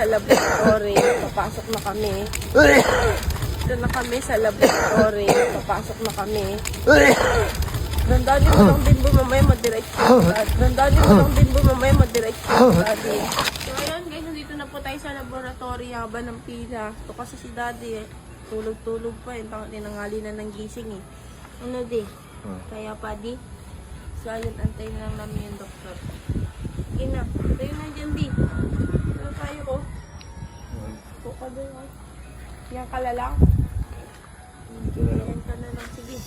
sa laboratory. Papasok na kami. Dito na kami sa laboratory. Papasok na kami. Dandali mo lang din mamaya madiretso. Dandali mo lang din mamaya madiretso. So ayun guys, nandito na po tayo sa laboratory habang ng pila. Ito kasi si daddy tulog-tulog pa yun. Tinangali na ng gising eh. Ano di? Kaya pa di? So ayun, antayin na lang namin yung doktor. Ina, tayo na dyan di. Ano tayo ko? Buka doon oh. Yan ka lang. Yan ka na lang. Sige.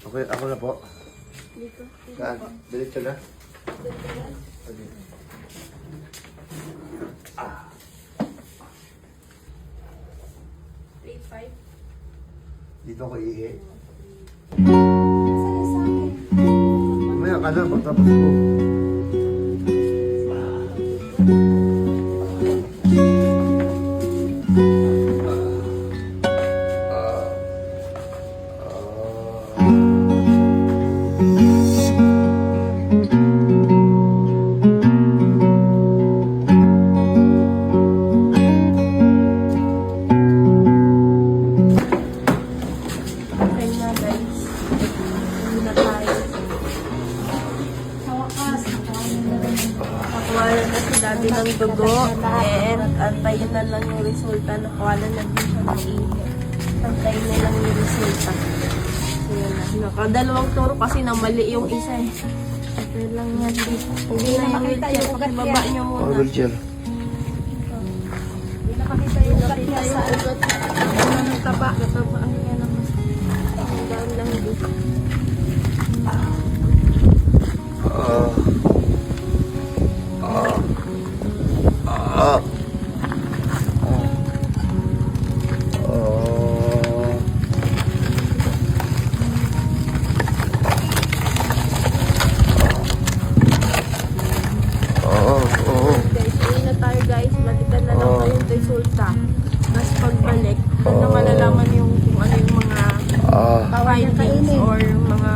Okay, ako na po. Dito. Saan? Diretso na? Ah. 3-5. Dito ako ihi. Mamaya ka na, pagtapos ko. Nakuwala na si daddy ng dugo and antayin na lang yung resulta. Nakuwala na din siya ng ihi. Antayin na lang yung resulta. So yun na. Nakadalawang turo kasi na mali yung isa eh. Ito lang yan dito. Hindi na yung wheelchair. Pakibaba niyo muna. Wheelchair. Hindi nakakita yung ugat. Ano ng taba. Nataba ang yan naman. Ang daan lang dito. Guys, balikan na lang kayo yung resulta. Tapos pagbalik, doon na malalaman yung kung ano yung mga findings or mga